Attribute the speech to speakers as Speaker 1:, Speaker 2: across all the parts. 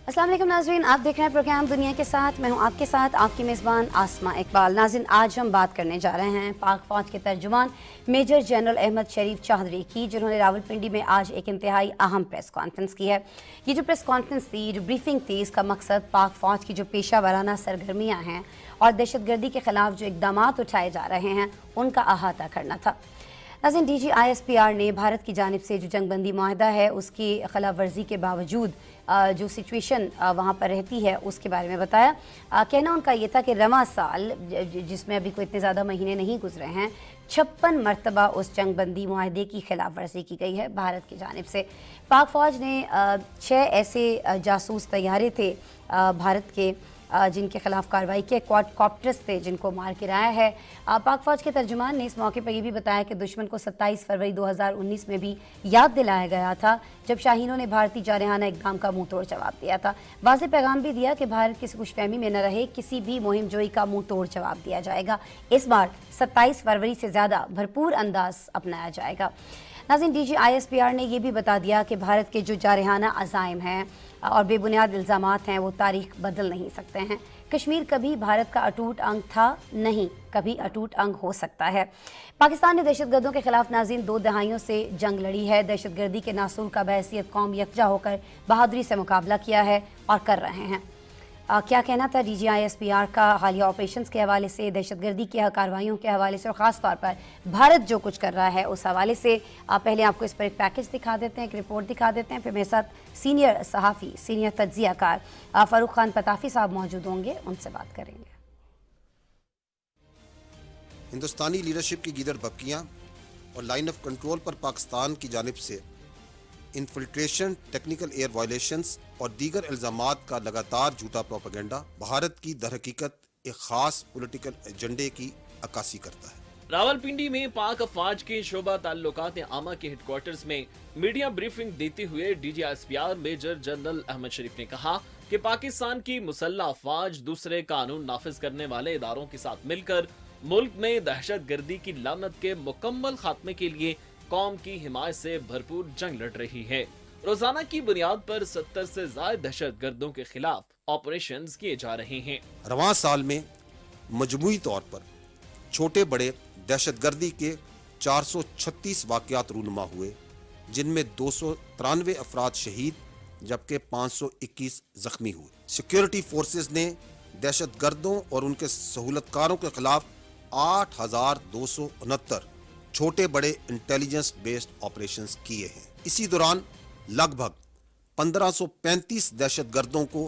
Speaker 1: अस्सलाम वालेकुम नाज़रीन, आप देख रहे हैं प्रोग्राम दुनिया के साथ। मैं हूं आपके साथ आपकी मेज़बान आसमा इकबाल। नाज़रीन, आज हम बात करने जा रहे हैं पाक फ़ौज के तर्जुमान मेजर जनरल अहमद शरीफ चौधरी की, जिन्होंने रावलपिंडी में आज एक इंतहाई अहम प्रेस कॉन्फ्रेंस की है। ये जो प्रेस कॉन्फ्रेंस थी, जो ब्रीफिंग थी, इसका मकसद पाक फ़ौज की जो पेशा वाराना सरगर्मियाँ हैं और दहशतगर्दी के ख़िलाफ़ जो इक़दाम उठाए जा रहे हैं उनका अहाता करना था। नाज़रीन, DGISPR ने भारत की जानिब से जो जंगबंदी माहिदा है उसकी खिलाफ वर्जी के बावजूद जो सिचुएशन वहाँ पर रहती है उसके बारे में बताया। कहना उनका ये था कि रवां साल, जिसमें अभी कोई इतने ज़्यादा महीने नहीं गुजरे हैं, 56 मरतबा उस जंगबंदी माहिदे की खिलाफ वर्जी की गई है भारत की जानिब से। पाक फ़ौज ने 6 ऐसे जासूस तैयारे थे भारत के जिनके खिलाफ कार्रवाई के क्वाडकॉप्टर्स थे जिनको मार गिराया है। पाक फ़ौज के तर्जुमान ने इस मौके पर यह भी बताया कि दुश्मन को 27 फरवरी 2019 में भी याद दिलाया गया था जब शाहीनों ने भारतीय जारहाना इक़दाम का मुंह तोड़ जवाब दिया था। वाज़ेह पैगाम भी दिया कि भारत किसी खुशफहमी में न रहे, किसी भी मुहिम जोई का मुंह तोड़ जवाब दिया जाएगा। इस बार 27 फरवरी से ज़्यादा भरपूर अंदाज अपनाया जाएगा। नाज़रीन, DGISPR ने यह भी बता दिया कि भारत के जो जारहाना अज़ाइम हैं और बेबुनियाद इल्ज़ामात हैं वो तारीख बदल नहीं सकते हैं। कश्मीर कभी भारत का अटूट अंग था नहीं, कभी अटूट अंग हो सकता है। पाकिस्तान ने दहशतगर्दों के खिलाफ नाज़रीन 2 दहाइयों से जंग लड़ी है। दहशतगर्दी के नासूर का बहैसियत कौम यकजा होकर बहादुरी से मुकाबला किया है और कर रहे हैं। क्या कहना था DGISPR का हालिया ऑपरेशंस के हवाले से, दहशतगर्दी की कार्रवाइयों के हवाले से और ख़ास तौर पर भारत जो कुछ कर रहा है उस हवाले से। पहले आपको इस पर एक पैकेज दिखा देते हैं, एक रिपोर्ट दिखा देते हैं, फिर मेरे साथ सीनियर सहाफ़ी, सीनियर तज्ज़ियाकार फ़ारूक खान पताफ़ी साहब मौजूद होंगे, उनसे बात करेंगे।
Speaker 2: हिंदुस्तानी लीडरशिप की गीदड़ बक्कियाँ और लाइन ऑफ कंट्रोल पर पाकिस्तान की जानिब से इन्फिल्ट्रेशन, टेक्निकल एयर वायलेशंस और दीगर इल्ज़ामात का लगातार झूठा प्रोपेगेंडा भारत की दरहकीकत एक खास पॉलिटिकल एजेंडे की अक्कासी करता है।
Speaker 3: रावलपिंडी में पाक अफवाज के शोबा ताल्लुकात आमा के हेडक्वार्टर्स में मीडिया ब्रीफिंग देते हुए DGISPR मेजर जनरल अहमद शरीफ ने कहा कि पाकिस्तान की मुसल्लह अफवाज दूसरे कानून नाफिज करने वाले इदारों के साथ मिलकर मुल्क में दहशतगर्दी की लानत के मुकम्मल खात्मे के लिए कौम की हिमायत से भरपूर जंग लड़ रही है। रोजाना की बुनियाद पर 70 से ज्यादा दहशतगर्दों के खिलाफ ऑपरेशंस किए जा रहे हैं।
Speaker 2: रवां साल में मजमूई तौर पर छोटे बड़े दहशतगर्दी के 436 वाक़यात रूनुमा हुए, जिनमें 293 अफराद शहीद जबकि 521 जख्मी हुए। सिक्योरिटी फोर्सेस ने दहशतगर्दों और उनके सहूलतकारों के खिलाफ 8,269 छोटे बड़े इंटेलिजेंस बेस्ड ऑपरेशंस किए हैं। इसी दौरान लगभग 1535 दहशतगर्दों को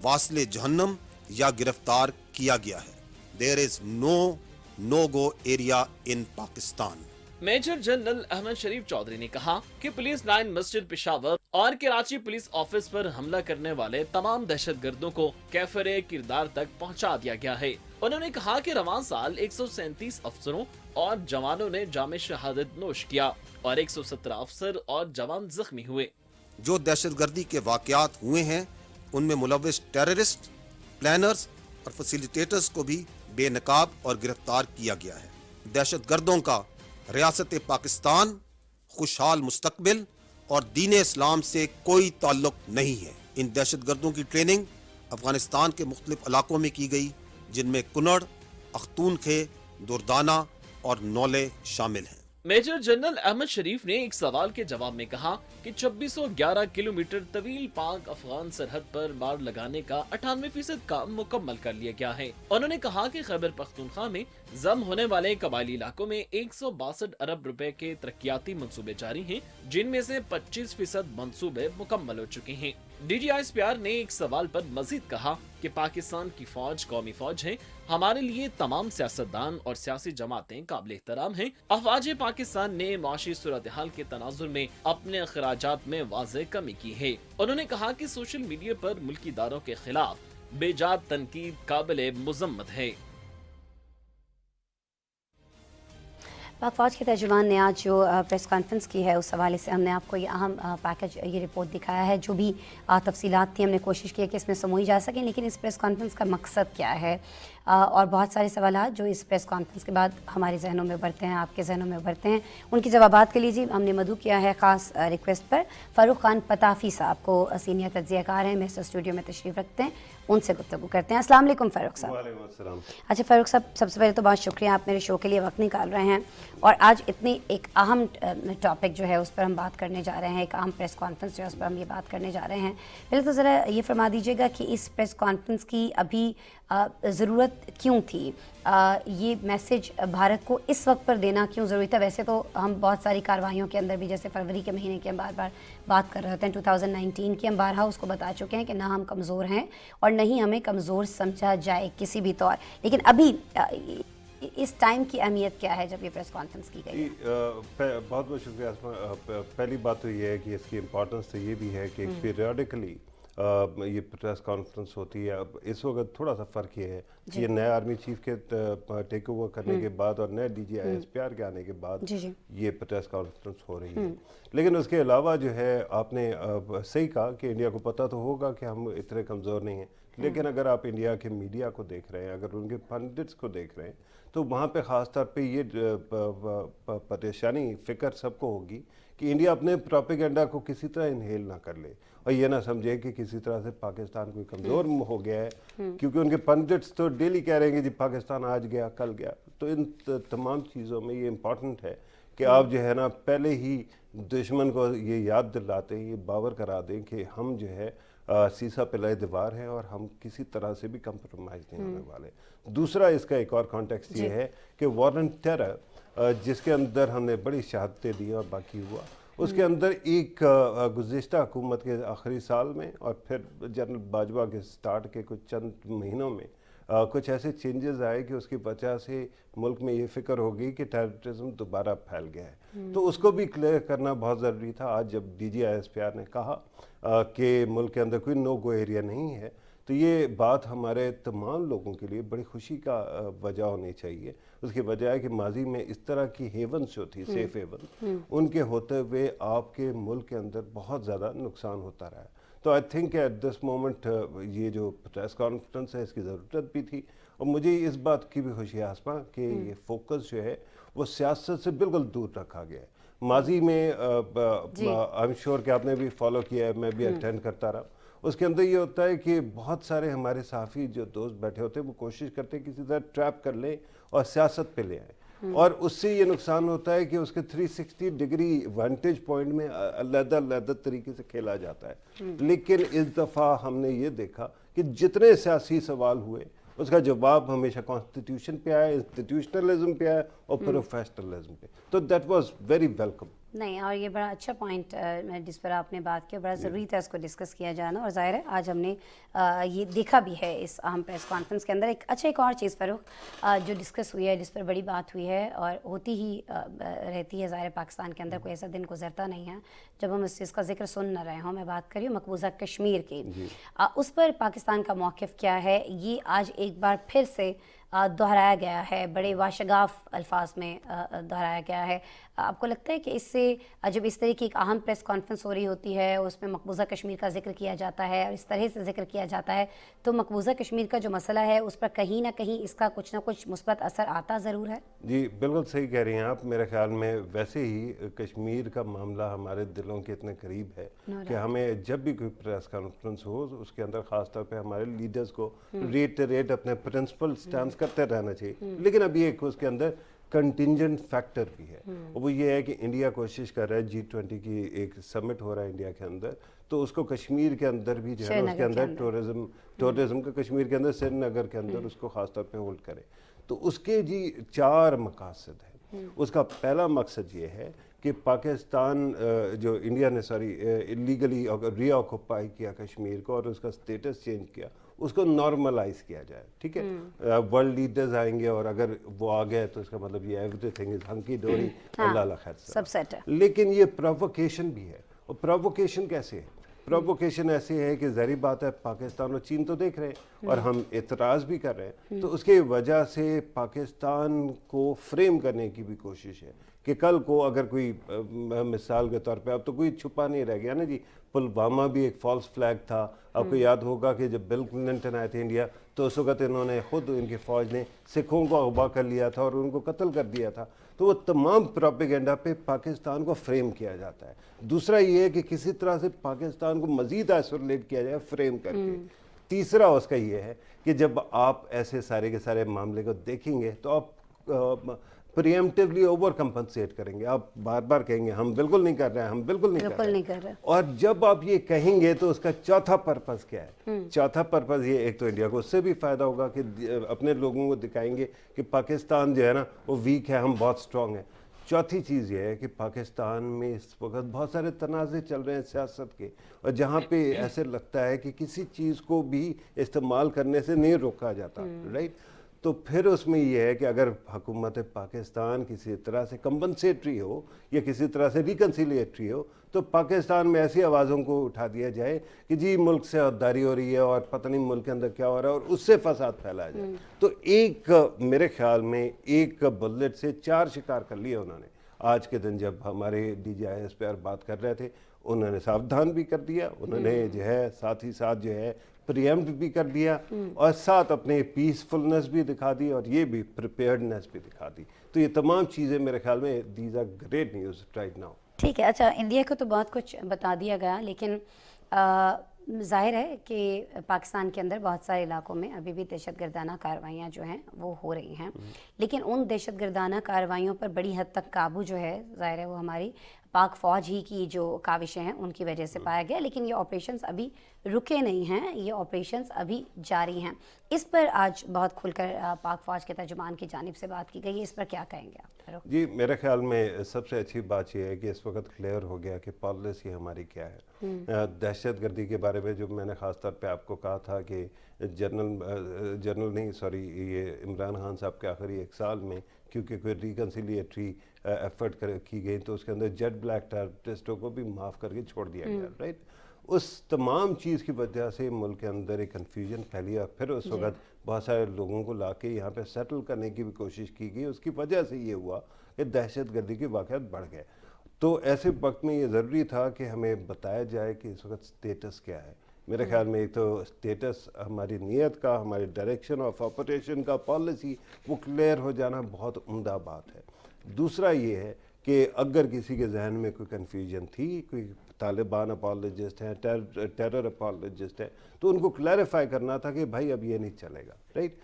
Speaker 2: वास्ले जहन्नम या गिरफ्तार किया गया है। There is no go area in Pakistan.
Speaker 3: Major general Ahmed Sharif Chaudhry ने कहा कि पुलिस लाइन मस्जिद पेशावर और कराची पुलिस ऑफिस पर हमला करने वाले तमाम दहशतगर्दों को कैफरे किरदार तक पहुंचा दिया गया है। उन्होंने कहा कि रवां साल 137 अफसरों और जवानों ने जामे शहादत नोश किया और 117 अफसर और जवान जख्मी हुए।
Speaker 2: जो दहशतगर्दी के वाक़यात हुए हैं उनमें मुलव्विस टेररिस्ट, प्लानर्स और फैसिलिटेटर्स को भी बेनकाब और गिरफ्तार किया गया है। दहशतगर्दों का रियासत पाकिस्तान, खुशहाल मुस्तकबिल और दीन इस्लाम से कोई ताल्लुक नहीं है। इन दहशतगर्दों की ट्रेनिंग अफगानिस्तान के मुख्तलिफ इलाकों में की गई, जिनमें कुनड़, अख्तूनखे, दुर्दाना और नौले शामिल हैं।
Speaker 3: मेजर जनरल अहमद शरीफ ने एक सवाल के जवाब में कहा कि 2611 किलोमीटर तवील पाक अफगान सरहद पर बाड़ लगाने का 98% काम मुकम्मल कर लिया गया है। उन्होंने कहा कि खैबर पख्तूनख्वा में जम होने वाले कबायली इलाकों में 162 अरब रुपए के तरक्याती मंसूबे जारी हैं, जिनमें से 25% मंसूबे मुकम्मल हो चुके हैं। DGISPR ने एक सवाल पर मजीद कहा कि पाकिस्तान की फौज कौमी फौज है। हमारे लिए तमाम सियासतदान और सियासी जमातें काबिल एहतराम हैं। अफवाज पाकिस्तान ने माशी सूरत हाल के तनाजुर में अपने अखराजात में वाज़ेह कमी की है। उन्होंने कहा कि सोशल मीडिया पर मुल्की इदारों के खिलाफ बेजाद तनकीद काबिल मुज़म्मत है।
Speaker 1: पाक फौज के तर्जुमान ने आज जो प्रेस कॉन्फ्रेंस की है उस हवाले से हमने आपको ये अहम पैकेज ये रिपोर्ट दिखाया है। जो भी तफसीलात थी हमने कोशिश की है कि इसमें समोई जा सकें, लेकिन इस प्रेस कॉन्फ्रेंस का मकसद क्या है और बहुत सारे सवालात जो इस प्रेस कॉन्फ्रेंस के बाद हमारे जहनों में उभरते हैं, आपके जहनों में उभरते हैं, उनकी जवाबात के लिए जी हमने मदू किया है ख़ास रिक्वेस्ट पर फ़ारूक खान पताफ़ी साहब को, सीनियर तज्ज़ियाकार हैं, मेरे स्टूडियो में तशरीफ़ रखते हैं, उनसे गुफ्तगू करते हैं। अस्सलाम वालेकुम फ़ारूक साहब।
Speaker 4: वालेकुम अस्सलाम।
Speaker 1: अच्छा फ़ारूक साहब, सबसे पहले तो बहुत शुक्रिया, आप मेरे शो के लिए वक्त निकाल रहे हैं और आज इतनी एक अहम टॉपिक जो है उस पर हम बात करने जा रहे हैं, एक अहम प्रेस कॉन्फ्रेंस जो है उस पर हम ये बात करने जा रहे हैं। पहले तो ज़रा ये फरमा दीजिएगा कि इस प्रेस कॉन्फ्रेंस की अभी ज़रूरत क्यों थी, ये मैसेज भारत को इस वक्त पर देना क्यों ज़रूरी था? वैसे तो हम बहुत सारी कार्रवाइयों के अंदर भी, जैसे फरवरी के महीने की हम बार बार बात कर रहे होते हैं, 2019 की हम बारहा उसको बता चुके हैं कि ना हम कमज़ोर हैं और नहीं हमें कमज़ोर समझा जाए किसी भी तौर। लेकिन अभी इस टाइम की अहमियत क्या है जब ये प्रेस कॉन्फ्रेंस की गई?
Speaker 4: बहुत बहुत शुक्रिया आसमा। पहली बात तो ये है कि इसकी इम्पोर्टेंस तो ये भी है कि पीरियडिकली ये प्रेस कॉन्फ्रेंस होती है। अब इस वक्त थोड़ा सा फ़र्क ये है कि ये नए आर्मी चीफ के टेक ओवर करने के बाद और नए DG ISPR के आने के बाद ये प्रेस कॉन्फ्रेंस हो रही है। लेकिन उसके अलावा जो है आपने सही कहा कि इंडिया को पता तो होगा कि हम इतने कमज़ोर नहीं हैं, लेकिन अगर आप इंडिया के मीडिया को देख रहे हैं, अगर उनके पंडित्स को देख रहे हैं, तो वहाँ पे ख़ास तौर पे ये परेशानी फ़िक्र सबको होगी कि इंडिया अपने प्रोपेगेंडा को किसी तरह इनहेल ना कर ले और ये ना समझे कि किसी तरह से पाकिस्तान कोई कमज़ोर हो गया है, क्योंकि उनके पंडित्स तो डेली कह रहे हैं कि जी पाकिस्तान आज गया कल गया। तो इन तमाम चीज़ों में ये इम्पॉर्टेंट है कि आप जो है ना पहले ही दुश्मन को ये याद दिलाते हैं, ये बावर करा दें कि हम जो है सीसा पिलाए दीवार है और हम किसी तरह से भी कंप्रोमाइज़ नहीं होने वाले। दूसरा इसका एक और कॉन्टेक्स्ट ये है कि वॉर ऑन टेरर जिसके अंदर हमने बड़ी शहादतें दी और बाकी हुआ, उसके अंदर एक गुज़िश्ता हुकूमत के आखिरी साल में और फिर जनरल बाजवा के स्टार्ट के कुछ चंद महीनों में कुछ ऐसे चेंजेस आए कि उसकी वजह से मुल्क में ये फ़िक्र हो गई कि टेररिज्म दोबारा फैल गया है। तो उसको भी क्लियर करना बहुत ज़रूरी था। आज जब DG ISPR ने कहा कि मुल्क के अंदर कोई नो गो एरिया नहीं है, तो ये बात हमारे तमाम लोगों के लिए बड़ी खुशी का वजह होनी चाहिए। उसकी वजह है कि माजी में इस तरह की हेवन्स जो थी, सेफ हेवन, उनके होते हुए आपके मुल्क के अंदर बहुत ज़्यादा नुकसान होता रहा है। तो I think at this moment ये जो प्रेस कॉन्फ्रेंस है इसकी ज़रूरत भी थी और मुझे इस बात की भी खुशी है आसमा कि ये फोकस जो है वो सियासत से बिल्कुल दूर रखा गया है। माजी में आई एम श्योर कि आपने भी फॉलो किया है, मैं भी अटेंड करता रहा। उसके अंदर ये होता है कि बहुत सारे हमारे साफ़ी जो दोस्त बैठे होते हैं वो कोशिश करते हैं किसी तरह ट्रैप कर लें और सियासत पे ले आए, और उससे ये नुकसान होता है कि उसके 360 डिग्री वांटेज पॉइंट में अलग-अलग तरीके से खेला जाता है। लेकिन इस दफ़ा हमने ये देखा कि जितने सियासी सवाल हुए उसका जवाब हमेशा कॉन्स्टिट्यूशन पे आया, इंस्टीट्यूशनलिज्म पे आया और प्रोफेशनलिज्म पे। तो दैट वाज वेरी वेलकम।
Speaker 1: नहीं, और ये बड़ा अच्छा पॉइंट जिस पर आपने बात की, बड़ा ज़रूरी था इसको डिस्कस किया जाना, और ज़ाहिर है आज हमने ये देखा भी है इस अहम प्रेस कॉन्फ्रेंस के अंदर। एक और चीज़ फ़ारूक जो डिस्कस हुई है, जिस पर बड़ी बात हुई है और होती ही रहती है, ज़ाहिर पाकिस्तान के अंदर कोई ऐसा दिन गुजरता नहीं है जब हम इस चीज़ का जिक्र सुन न रहे हों। मैं बात करी हूँ मकबूजा कश्मीर की, उस पर पाकिस्तान का मौक़िफ़ क्या है, ये आज एक बार फिर से दोहराया गया है, बड़े वाशगाफ अल्फाज में दोहराया गया है। आपको लगता है कि इससे जब इस तरह की एक अहम प्रेस कॉन्फ्रेंस हो रही होती है, उसमें मकबूजा कश्मीर का जिक्र किया जाता है और इस तरह से जिक्र किया जाता है, तो मकबूजा कश्मीर का जो मसला है उस पर कहीं ना कहीं इसका कुछ ना कुछ मुस्बत असर आता ज़रूर है? जी
Speaker 4: बिल्कुल सही कह रही हैं आप। मेरे ख्याल में वैसे ही कश्मीर का मामला हमारे दिलों के इतने करीब है कि हमें जब भी कोई प्रेस कॉन्फ्रेंस हो उसके अंदर ख़ास तौर पर हमारे लीडर्स को रेट अपने प्रिंसिपल स्टैंड करते रहना चाहिए। लेकिन अभी एक उसके अंदर कंटिंजेंट फैक्टर भी है, और वो ये है कि इंडिया कोशिश कर रहा है, G20 की एक समिट हो रहा है इंडिया के अंदर, तो उसको कश्मीर के अंदर भी जो है उसके अंदर टूरिज्म का कश्मीर के अंदर, श्रीनगर के अंदर उसको ख़ास तौर पे होल्ड करे। तो उसके जी 4 मकासद हैं। उसका पहला मकसद ये है कि पाकिस्तान जो इंडिया ने इलीगली रीऑक्युपाई किया कश्मीर को और उसका स्टेटस चेंज किया, उसको नॉर्मलाइज किया जाए। ठीक है, वर्ल्ड लीडर्स आएंगे और अगर वो आ गए तो इसका मतलब ये एवरीथिंग इज हंकी डोरी, अल्लाह खैर सब सेट है। लेकिन ये प्रोवोकेशन भी है, और प्रोवोकेशन कैसे है? प्रोवोकेशन ऐसी है कि ज़ाहिर बात है पाकिस्तान और चीन तो देख रहे हैं और हम एतराज़ भी कर रहे हैं, तो उसके वजह से पाकिस्तान को फ्रेम करने की भी कोशिश है कि कल को अगर कोई मिसाल के तौर पे, अब तो कोई छुपा नहीं रह गया ना जी, पुलवामा भी एक फॉल्स फ्लैग था। आपको याद होगा कि जब बिल क्लिंटन आए थे इंडिया तो उस वक्त इन्होंने खुद, इनकी फ़ौज ने सिखों को अगवा कर लिया था और उनको कत्ल कर दिया था। तो वो तमाम प्रोपेगेंडा पे पाकिस्तान को फ्रेम किया जाता है। दूसरा ये है कि किसी तरह से पाकिस्तान को मज़ीद आइसोलेट किया जाए फ्रेम करके। तीसरा उसका ये है कि जब आप ऐसे सारे के सारे मामले को देखेंगे तो आप प्रीएम्प्टिवली ओवर कंपनसेट करेंगे, आप बार बार कहेंगे हम बिल्कुल नहीं कर रहे हैं, हम बिल्कुल नहीं कर रहे हैं। और जब आप ये कहेंगे तो उसका चौथा पर्पस क्या है? चौथा पर्पस ये, एक तो इंडिया को उससे भी फायदा होगा कि अपने लोगों को दिखाएंगे कि पाकिस्तान जो है ना वो वीक है, हम बहुत स्ट्रांग हैं। चौथी चीज़ ये है कि पाकिस्तान में इस वक्त बहुत सारे तनाज़े चल रहे हैं सियासत के, और जहाँ पे ऐसे लगता है कि किसी चीज़ को भी इस्तेमाल करने से नहीं रोका जाता, राइट? तो फिर उसमें यह है कि अगर हुकूमत पाकिस्तान किसी तरह से कंपनसेटरी हो या किसी तरह से रिकन्सिलिएटरी हो, तो पाकिस्तान में ऐसी आवाज़ों को उठा दिया जाए कि जी मुल्क से हद्दारी हो रही है और पता नहीं मुल्क के अंदर क्या हो रहा है, और उससे फसाद फैलाया जाए। तो एक, मेरे ख्याल में एक बुलेट से 4 शिकार कर लिए उन्होंने। आज के दिन जब हमारे DGISPR बात कर रहे थे, उन्होंने सावधान भी कर दिया, उन्होंने जो है साथ ही साथ जो है प्रीएम्प्ट भी कर दिया और साथ अपने पीसफुलनेस भी दिखा दी और ये भी प्रिपेयर्डनेस भी दिखा दी। तो ये तमाम चीज़ें मेरे ख्याल में these are great news right now.
Speaker 1: ठीक है, अच्छा, इंडिया को तो बहुत कुछ बता दिया गया, लेकिन ज़ाहिर है कि पाकिस्तान के अंदर बहुत सारे इलाकों में अभी भी दहशतगर्दाना कार्रवाइयाँ जो हैं वो हो रही हैं, लेकिन उन दहशतगर्दाना कार्रवाइयों पर बड़ी हद तक काबू जो है ज़ाहिर है वो हमारी पाक फ़ौज ही की जो काविशें हैं उनकी वजह से पाया गया। लेकिन ये ऑपरेशंस अभी रुके नहीं हैं, ये ऑपरेशंस अभी जारी हैं। इस पर आज बहुत खुलकर पाक फ़ौज के तर्जुमान की जानिब से बात की गई है, इस पर क्या कहेंगे आप?
Speaker 4: जी, मेरे ख्याल में सबसे अच्छी बात यह है कि इस वक्त क्लियर हो गया कि पॉलिसी हमारी क्या है। दहशतगर्दी के बारे में जो मैंने ख़ास तौर पे आपको कहा था कि जनरल नहीं, सॉरी, ये इमरान खान साहब के आखिरी 1 साल में क्योंकि कोई रिकन्सिलिएटरी एफर्ट की गई तो उसके अंदर जेट ब्लैक टेररिस्टों को भी माफ़ करके छोड़ दिया गया, राइट? उस तमाम चीज़ की वजह से मुल्क के अंदर एक कन्फ्यूजन फैली और फिर उस वक्त बहुत सारे लोगों को ला के यहाँ पर सेटल करने की भी कोशिश की गई। उसकी वजह से ये हुआ कि दहशतगर्दी के वाक़यात बढ़ गए। तो ऐसे वक्त में ये ज़रूरी था कि हमें बताया जाए कि इस वक्त स्टेटस क्या है। मेरे ख्याल में एक तो स्टेटस हमारी नीयत का, हमारे डायरेक्शन ऑफ ऑपरेशन का, पॉलिसी वो क्लियर हो जाना बहुत उम्दा बात है। दूसरा ये है कि अगर किसी के जहन में कोई कन्फ्यूजन थी, कोई तालिबान अपोलोजिस्ट हैं, टेरर अपोलोजिस्ट हैं, तो उनको क्लैरिफाई करना था कि भाई अब ये नहीं चलेगा, राइट?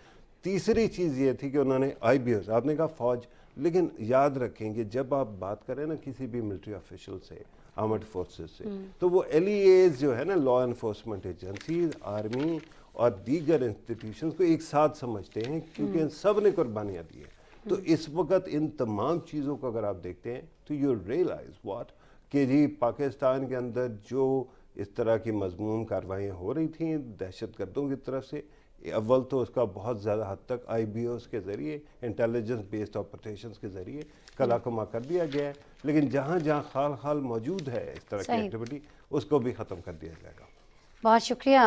Speaker 4: तीसरी चीज़ ये थी कि उन्होंने IBOs, आपने कहा फ़ौज, लेकिन याद रखें कि जब आप बात करें ना किसी भी मिलिट्री ऑफिशियल से, आर्मड फोर्सेस से, तो वो LEAs जो है ना, लॉ एनफोर्समेंट एजेंसीज, आर्मी और दीगर इंस्टीट्यूशंस को एक साथ समझते हैं क्योंकि इन सब ने कुर्बानियाँ दी हैं। तो इस वक्त इन तमाम चीज़ों को अगर आप देखते हैं तो यू रियलाइज व्हाट कि जी पाकिस्तान के अंदर जो इस तरह की मजमूम कार्रवाइयाँ हो रही थी दहशतगर्दों की तरफ से, अव्वल तो उसका बहुत ज़्यादा हद तक IBOs के ज़रिए, इंटेलिजेंस बेस्ड ऑपरेशंस के ज़रिए कलाकुमा कर दिया गया है, लेकिन जहाँ जहाँ खाल खाल मौजूद है इस तरह की एक्टिविटी, उसको भी ख़त्म कर दिया जाएगा।
Speaker 1: बहुत शुक्रिया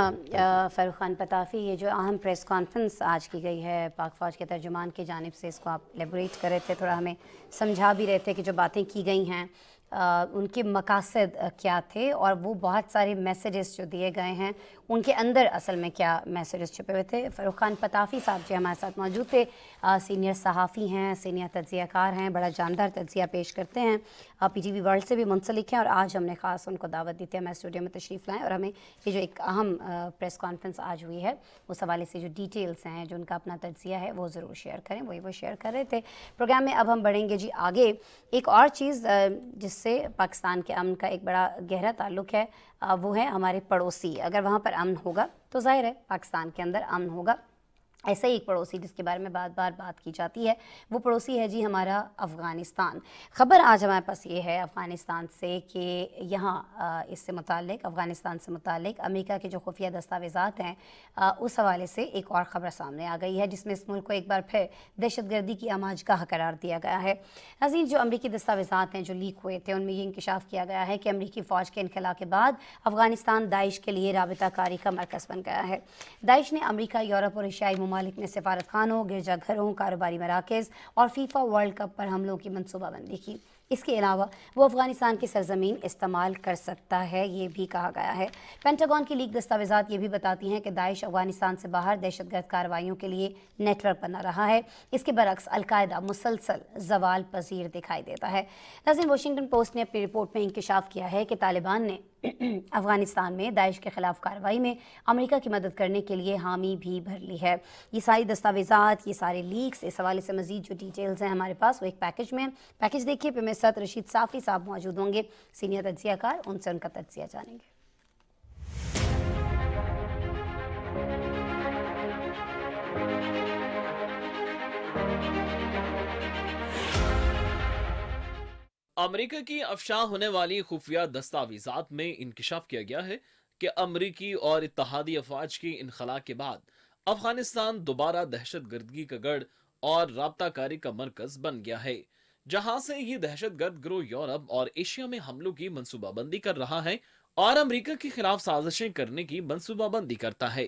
Speaker 1: फ़ारूक खान पताफ़ी। ये जो अहम प्रेस कॉन्फ्रेंस आज की गई है पाक फ़ौज के तर्जुमान की जानिब से, इसको आप एलेबोरेट कर रहे थे, थोड़ा हमें समझा भी रहे थे कि जो बातें की गई हैं उनके मकासद क्या थे और वो बहुत सारे मैसेजेस जो दिए गए हैं उनके अंदर असल में क्या मैसेजेस छुपे हुए थे। फ़ारूक खान पताफ़ी साहब जी हमारे साथ मौजूद थे, सीनियर सहाफ़ी हैं, सीनियर तज्ज़ियाकार हैं, बड़ा जानदार तज्ज़िया पेश करते हैं, PTV वर्ल्ड से भी मुंसलिक हैं, और आज हमने ख़ास उनको दावत दी थी हमारे स्टूडियो में तशरीफ़ लाएँ और हमें ये जो एक अहम प्रेस कॉन्फ्रेंस आज हुई है उस हवाले से जो डिटेल्स हैं, जो उनका अपना तज्ज़िया है वो ज़रूर शेयर करें, वही वो शेयर कर रहे थे। प्रोग्राम में अब हम बढ़ेंगे जी आगे। एक और चीज़ जिससे पाकिस्तान के अमन का एक बड़ा गहरा ताल्लुक़ है वो है हमारे पड़ोसी। अगर वहाँ पर अमन होगा तो ज़ाहिर है पाकिस्तान के अंदर अमन होगा। ایسا ہی ایک پڑوسی جس کے بارے میں بار بار بات کی جاتی ہے، وہ پڑوسی ہے جی ہمارا افغانستان۔ خبر آج ہمارے پاس یہ ہے افغانستان سے کہ یہاں اس سے متعلق، افغانستان سے متعلق امریکہ کے جو خفیہ دستاویزات ہیں اس حوالے سے ایک اور خبر سامنے آ گئی ہے جس میں اس ملک کو ایک بار پھر دہشت گردی کی آماج گاہ قرار دیا گیا ہے۔ ناظرین، جو امریکی دستاویزات ہیں جو لیک ہوئے تھے ان میں یہ انکشاف کیا گیا ہے کہ امریکی فوج کے انخلا کے بعد افغانستان داعش کے لیے رابطہ کاری کا مرکز بن گیا ہے۔ داعش نے امریکہ، یورپ اور ایشیائی ممالک میں سفارت خانوں، گرجا گھروں، کاروباری مراکز اور فیفا ورلڈ کپ پر حملوں کی منصوبہ بندی کی۔ اس کے علاوہ وہ افغانستان کی سرزمین استعمال کر سکتا ہے، یہ بھی کہا گیا ہے۔ پینٹاگون کی لیک دستاویزات یہ بھی بتاتی ہیں کہ داعش افغانستان سے باہر دہشت گرد کارروائیوں کے لیے نیٹ ورک بنا رہا ہے۔ اس کے برعکس القاعدہ مسلسل زوال پذیر دکھائی دیتا ہے۔ ناظرین، واشنگٹن پوسٹ نے اپنی رپورٹ میں انکشاف کیا ہے کہ طالبان نے افغانستان میں داعش کے خلاف کارروائی میں امریکہ کی مدد کرنے کے لیے حامی بھی بھر لی ہے۔ یہ ساری دستاویزات، یہ سارے لیکس، اس حوالے سے مزید جو ڈیٹیلز ہیں ہمارے پاس وہ ایک پیکج میں ہیں۔ پیکج دیکھیے، پھر میرے ساتھ رشید صافی صاحب موجود ہوں گے، سینئر تجزیہ کار، ان سے ان کا تجزیہ جانیں گے۔
Speaker 3: امریکہ کی افشاں ہونے والی خفیہ دستاویزات میں انکشاف کیا گیا ہے کہ امریکی اور اتحادی افواج کی انخلا کے بعد افغانستان دوبارہ دہشت گردی کا گڑھ اور رابطہ کاری کا مرکز بن گیا ہے، جہاں سے یہ دہشت گرد گروہ یورپ اور ایشیا میں حملوں کی منصوبہ بندی کر رہا ہے اور امریکہ کے خلاف سازشیں کرنے کی منصوبہ بندی کرتا ہے۔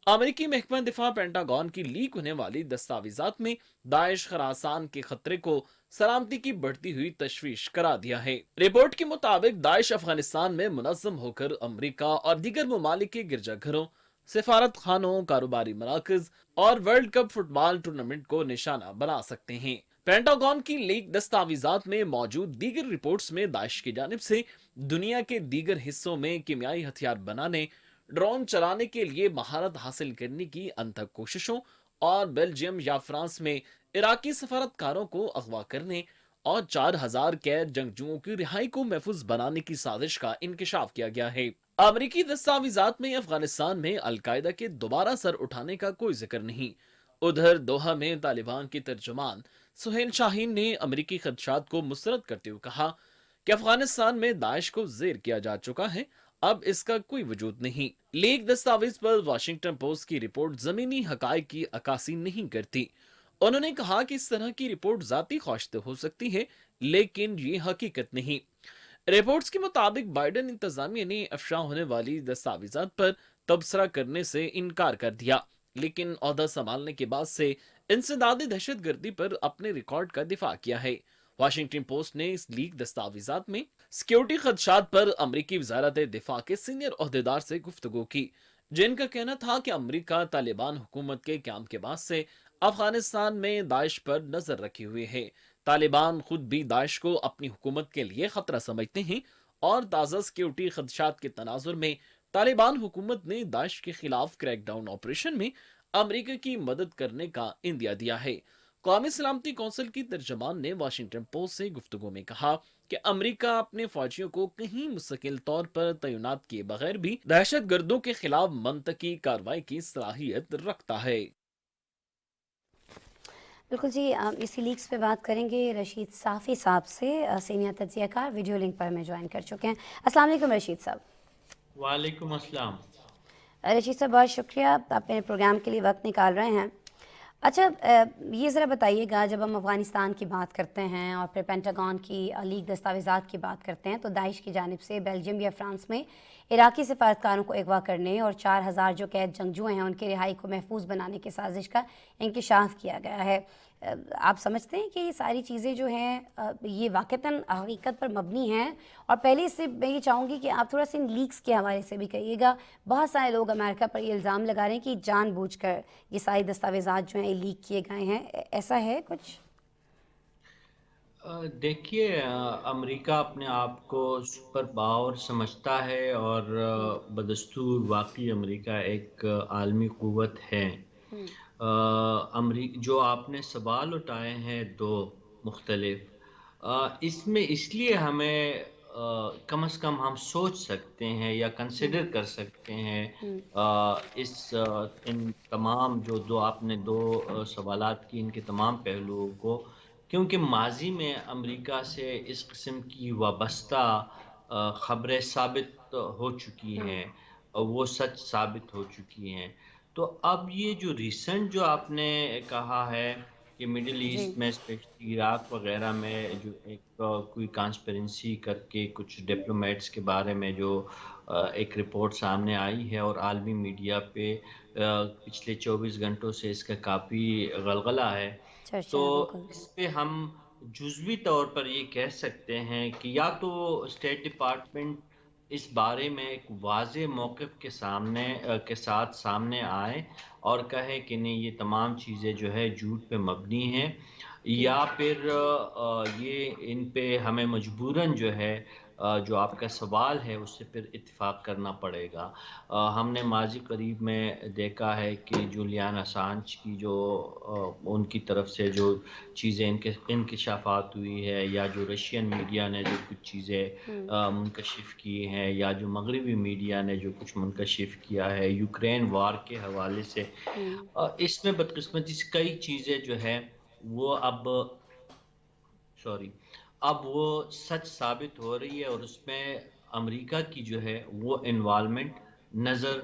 Speaker 3: امریکی محکمہ دفاع پینٹاگون کی لیک ہونے والی دستاویزات میں داعش خراسان کے خطرے کو سلامتی کی بڑھتی ہوئی تشویش کرا دیا ہے۔ رپورٹ کے مطابق داعش افغانستان میں منظم ہو کر امریکہ اور دیگر ممالک کے گرجا گھروں، سفارت خانوں، کاروباری مراکز اور ورلڈ کپ فٹ بال ٹورنامنٹ کو نشانہ بنا سکتے ہیں۔ پینٹاگون کی لیک دستاویزات میں موجود دیگر رپورٹس میں داعش کی جانب سے دنیا کے دیگر حصوں میں کیمیائی ہتھیار بنانے، ڈرون چلانے کے لیے مہارت حاصل کرنے کی انتھک کوششوں اور بیلجیم یا فرانس میں عراقی سفارتکاروں کو اغوا کرنے اور 4000 قید جنگجوؤں کی رہائی کو محفوظ بنانے کی سازش کا انکشاف کیا گیا ہے۔ امریکی دستاویزات میں افغانستان میں القاعدہ کے دوبارہ سر اٹھانے کا کوئی ذکر نہیں۔ ادھر دوحہ میں طالبان کی ترجمان سہیل شاہین نے امریکی خدشات کو مسترد کرتے ہوئے کہا کہ افغانستان میں داعش کو زیر کیا جا چکا ہے، اب اس کا کوئی وجود نہیں۔ لیک دستاویز پر واشنگٹن پوسٹ کی رپورٹ زمینی حقائق کی عکاسی نہیں کرتی۔ انہوں نے کہا کہ اس طرح کی رپورٹ ذاتی خواہشات ہو سکتی ہے لیکن یہ حقیقت نہیں۔ رپورٹس کے مطابق بائیڈن انتظامیہ نے افشاں ہونے والی دستاویزات پر تبصرہ کرنے سے انکار کر دیا، لیکن عہدہ سنبھالنے کے بعد سے انسداد دہشت گردی پر اپنے ریکارڈ کا دفاع کیا ہے۔ واشنگٹن پوسٹ نے اس لیک دستاویزات میں سیکیورٹی خدشات پر امریکی وزارت دفاع کے سینئر عہدیدار سے گفتگو کی، جن کا کہنا تھا کہ امریکہ طالبان حکومت کے قیام کے بعد سے افغانستان میں داعش پر نظر رکھے ہوئے ہے۔ طالبان خود بھی داعش کو اپنی حکومت کے لیے خطرہ سمجھتے ہیں اور تازہ سیکیورٹی خدشات کے تناظر میں طالبان حکومت نے داعش کے خلاف کریک ڈاؤن آپریشن میں امریکہ کی مدد کرنے کا عندیہ دیا ہے۔ قومی سلامتی کونسل کی ترجمان نے واشنگٹن پوسٹ سے گفتگو میں کہا کہ امریکہ اپنے فوجیوں کو کہیں مستقل طور پر تعینات کیے بغیر بھی دہشت گردوں کے خلاف منطقی کارروائی کی صلاحیت رکھتا ہے۔
Speaker 1: بالکل جی، اسی لیکس پہ بات کریں گے رشید صافی صاحب سے، سینئر تجزیہ کار، ویڈیو لنک پر ہمیں جوائن کر چکے ہیں۔ السلام علیکم رشید صاحب۔
Speaker 5: وعلیکم السلام۔
Speaker 1: رشید صاحب، بہت شکریہ، آپ میرے پروگرام کے لیے وقت نکال رہے ہیں۔ اچھا، یہ ذرا بتائیے گا، جب ہم افغانستان کی بات کرتے ہیں اور پھر پینٹاگون کی لیک دستاویزات کی بات کرتے ہیں تو داعش کی جانب سے بیلجیم یا فرانس میں عراقی سفارتکاروں کو اغوا کرنے اور 4000 جو قید جنگجو ہیں ان کی رہائی کو محفوظ بنانے کی سازش کا انکشاف کیا گیا ہے۔ آپ سمجھتے ہیں کہ یہ ساری چیزیں جو ہیں یہ واقعتاً حقیقت پر مبنی ہیں؟ اور پہلے اس سے میں یہ چاہوں گی کہ آپ تھوڑا سا ان لیکس کے حوالے سے بھی کہیے گا۔ بہت سارے لوگ امریکہ پر یہ الزام لگا رہے ہیں کہ جان بوجھ کر یہ ساری دستاویزات جو ہیں لیک کیے گئے ہیں، ایسا ہے کچھ؟
Speaker 5: دیکھیے، امریکہ اپنے آپ کو سپر پاور سمجھتا ہے اور بدستور واقعی امریکہ ایک عالمی قوت ہے۔ جو آپ نے سوال اٹھائے ہیں دو مختلف، اس میں اس لیے ہمیں कम से कम हम सोच सकते हैं या कंसिडर कर सकते हैं इन तमाम जो दो आपने दो सवालात की, इनके तमाम पहलुओं को, क्योंकि माजी में अमेरिका से इस किस्म की वाबस्ता खबरें साबित हो चुकी हैं और वो सच साबित हो चुकी हैं। तो अब ये जो रिसेंट जो आपने कहा है कि मिडिल
Speaker 1: जी।
Speaker 5: ईस्ट में स्पेशली इराक वगैरह में जो एक कोई कॉन्स्पिरेंसी करके कुछ डिप्लोमेट्स के बारे में जो एक रिपोर्ट सामने आई है और आलमी मीडिया पे पिछले 24 घंटों से इसका काफ़ी गलगला है।
Speaker 1: चर्चा
Speaker 5: तो
Speaker 1: है, बिल्कुल।
Speaker 5: इस पे हम जुज़वी तौर पर ये कह सकते हैं कि या तो स्टेट डिपार्टमेंट इस बारे में एक वाज़े मौक़िफ़ के सामने के साथ सामने आए और कहे कि नहीं, ये तमाम चीज़ें जो है झूठ पे मबनी हैं, या फिर ये इन पे हमें मजबूरन जो है जो आपका सवाल है उससे फिर इत्तेफाक करना पड़ेगा। हमने माज़ी करीब में देखा है कि जूलियन असांज की जो उनकी तरफ से जो चीज़ें इंकशाफात हुई है, या जो रशियन मीडिया ने जो कुछ चीज़ें मुनकशिफ की हैं, या जो मगरबी मीडिया ने जो कुछ मुनकशिफ किया है यूक्रेन वार के हवाले से, इसमें बदकिस्मती से कई चीज़ें जो है वो अब वो सच साबित हो रही है और उसमें अमेरिका की जो है वो इन्वॉल्वमेंट नज़र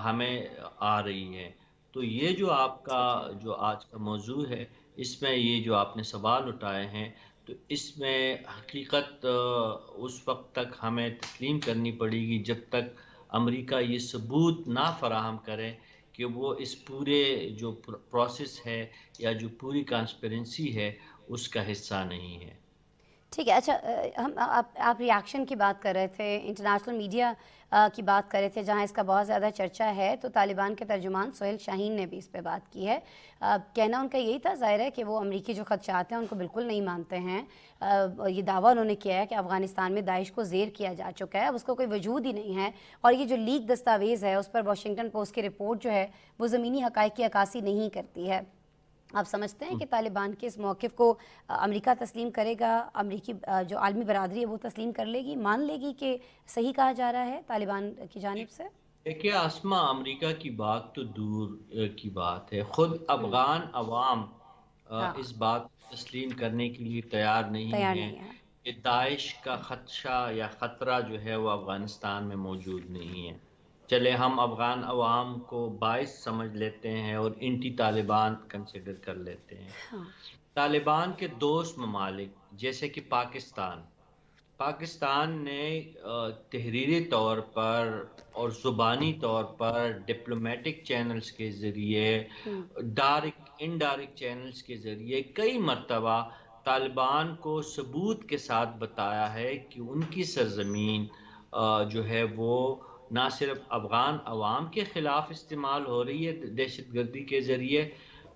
Speaker 5: हमें आ रही है। तो ये जो आपका
Speaker 1: ठीक है।
Speaker 5: जो आज का मौजू है, इसमें ये जो आपने सवाल उठाए हैं, तो इसमें हकीकत उस वक्त तक हमें तस्लीम करनी पड़ेगी जब तक अमेरिका ये सबूत ना फराहम करे कि वो इस पूरे जो प्रोसेस है या जो पूरी कॉन्स्पिरेंसी है उसका हिस्सा नहीं है।
Speaker 1: ठीक है। अच्छा, हम आप रिएक्शन की बात कर रहे थे, इंटरनेशनल मीडिया की बात कर रहे थे जहां इसका बहुत ज़्यादा चर्चा है, तो तालिबान के तर्जुमान सोहेल शाहीन ने भी इस पे बात की है। कहना उनका यही था, ज़ाहिर है कि वो अमरीकी जो खदशात हैं उनको बिल्कुल नहीं मानते हैं। ये दावा उन्होंने किया है कि अफ़गानिस्तान में दाइश को ज़ेर किया जा चुका है, अब उसका कोई वजूद ही नहीं है, और ये जो लीक दस्तावेज़ है उस पर वाशिंगटन पोस्ट की रिपोर्ट जो है वो ज़मीनी हक़ाइक़ की अक्कासी नहीं करती है। आप समझते हैं कि तालिबान के इस मौक़िफ़ को अमेरिका तस्लीम करेगा, अमरीकी जो आलमी बरादरी है वो तस्लीम कर लेगी, मान लेगी कि सही कहा जा रहा है तालिबान की जानिब से?
Speaker 5: देखिए आसमा, अमेरिका की बात तो दूर की बात है, खुद अफगान अवाम
Speaker 1: हाँ,
Speaker 5: इस बात को तस्लीम करने के लिए तैयार नहीं
Speaker 1: तैयार
Speaker 5: है
Speaker 1: नहीं है।
Speaker 5: कि दाइश का खदशा या ख़तरा जो है वो अफ़गानिस्तान में मौजूद नहीं है। चले हम अफ़गान अवाम को बाइस समझ लेते हैं और एंटी तालिबान कंसिडर कर लेते हैं।
Speaker 1: हाँ,
Speaker 5: तालिबान के दोस्त ममालिक जैसे कि पाकिस्तान ने तहरीरी तौर पर और ज़ुबानी तौर पर डिप्लोमेटिक चैनल्स के ज़रिए, डायरेक्ट इनडायरेक्ट चैनल्स के ज़रिए कई मर्तबा तालिबान को सबूत के साथ बताया है कि उनकी सरजमीन जो है वो ना सिर्फ अफ़गान अवाम के ख़िलाफ़ इस्तेमाल हो रही है दहशतगर्दी के ज़रिए,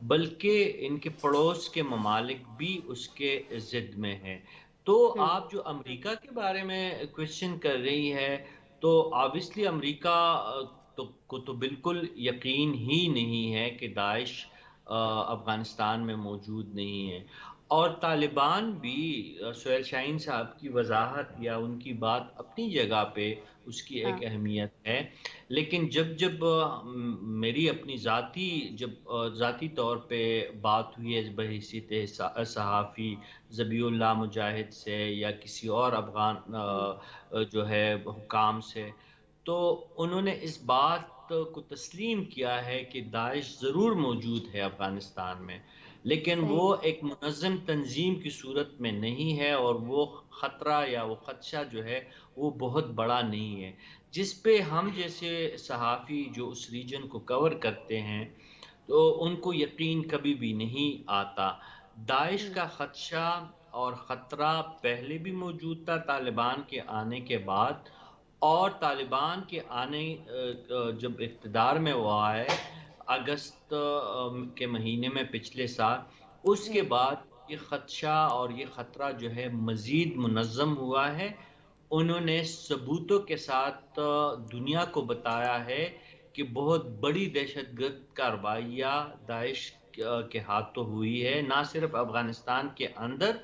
Speaker 5: बल्कि इनके पड़ोस के ममालिक भी उसके ज़िद में हैं। तो आप जो अमेरिका के बारे में क्वेश्चन कर रही है, तो ऑब्वियसली अमेरिका तो बिल्कुल यकीन ही नहीं है कि दाइश अफ़गानिस्तान में मौजूद नहीं है। और तालिबान भी सोहेल शाहीन साहब की वजाहत या उनकी बात अपनी जगह पे उसकी एक
Speaker 1: हाँ,
Speaker 5: अहमियत है, लेकिन जब मेरी अपनी ज़ाती तौर पे बात हुई है बहैसियत सहाफ़ी ज़बीउल्लाह मुजाहिद से या किसी और अफ़गान जो है हुकाम से, तो उन्होंने इस बात को तस्लीम किया है कि दाइश ज़रूर मौजूद है अफ़गानिस्तान में, लेकिन वो
Speaker 1: सही।
Speaker 5: एक मुनज़्ज़म तंज़ीम की सूरत में नहीं है और वो ख़तरा या वो ख़दशा जो है वो बहुत बड़ा नहीं है, जिस पे हम जैसे सहाफ़ी जो उस रीजन को कवर करते हैं तो उनको यकीन कभी भी नहीं आता। दाइश का ख़दशा और ख़तरा पहले भी मौजूद था तालिबान के आने के बाद, और तालिबान के आने जब इक़्तिदार में वो आए अगस्त के महीने में पिछले साल, उसके
Speaker 1: जी,
Speaker 5: बाद ये ख़दशा और ये ख़तरा जो है मज़ीद मुनज़्ज़म हुआ है। उन्होंने सबूतों के साथ दुनिया को बताया है कि बहुत बड़ी दहशतगर्द कार्रवाइयाँ दाइश के हाथों हुई है, ना सिर्फ अफ़गानिस्तान के अंदर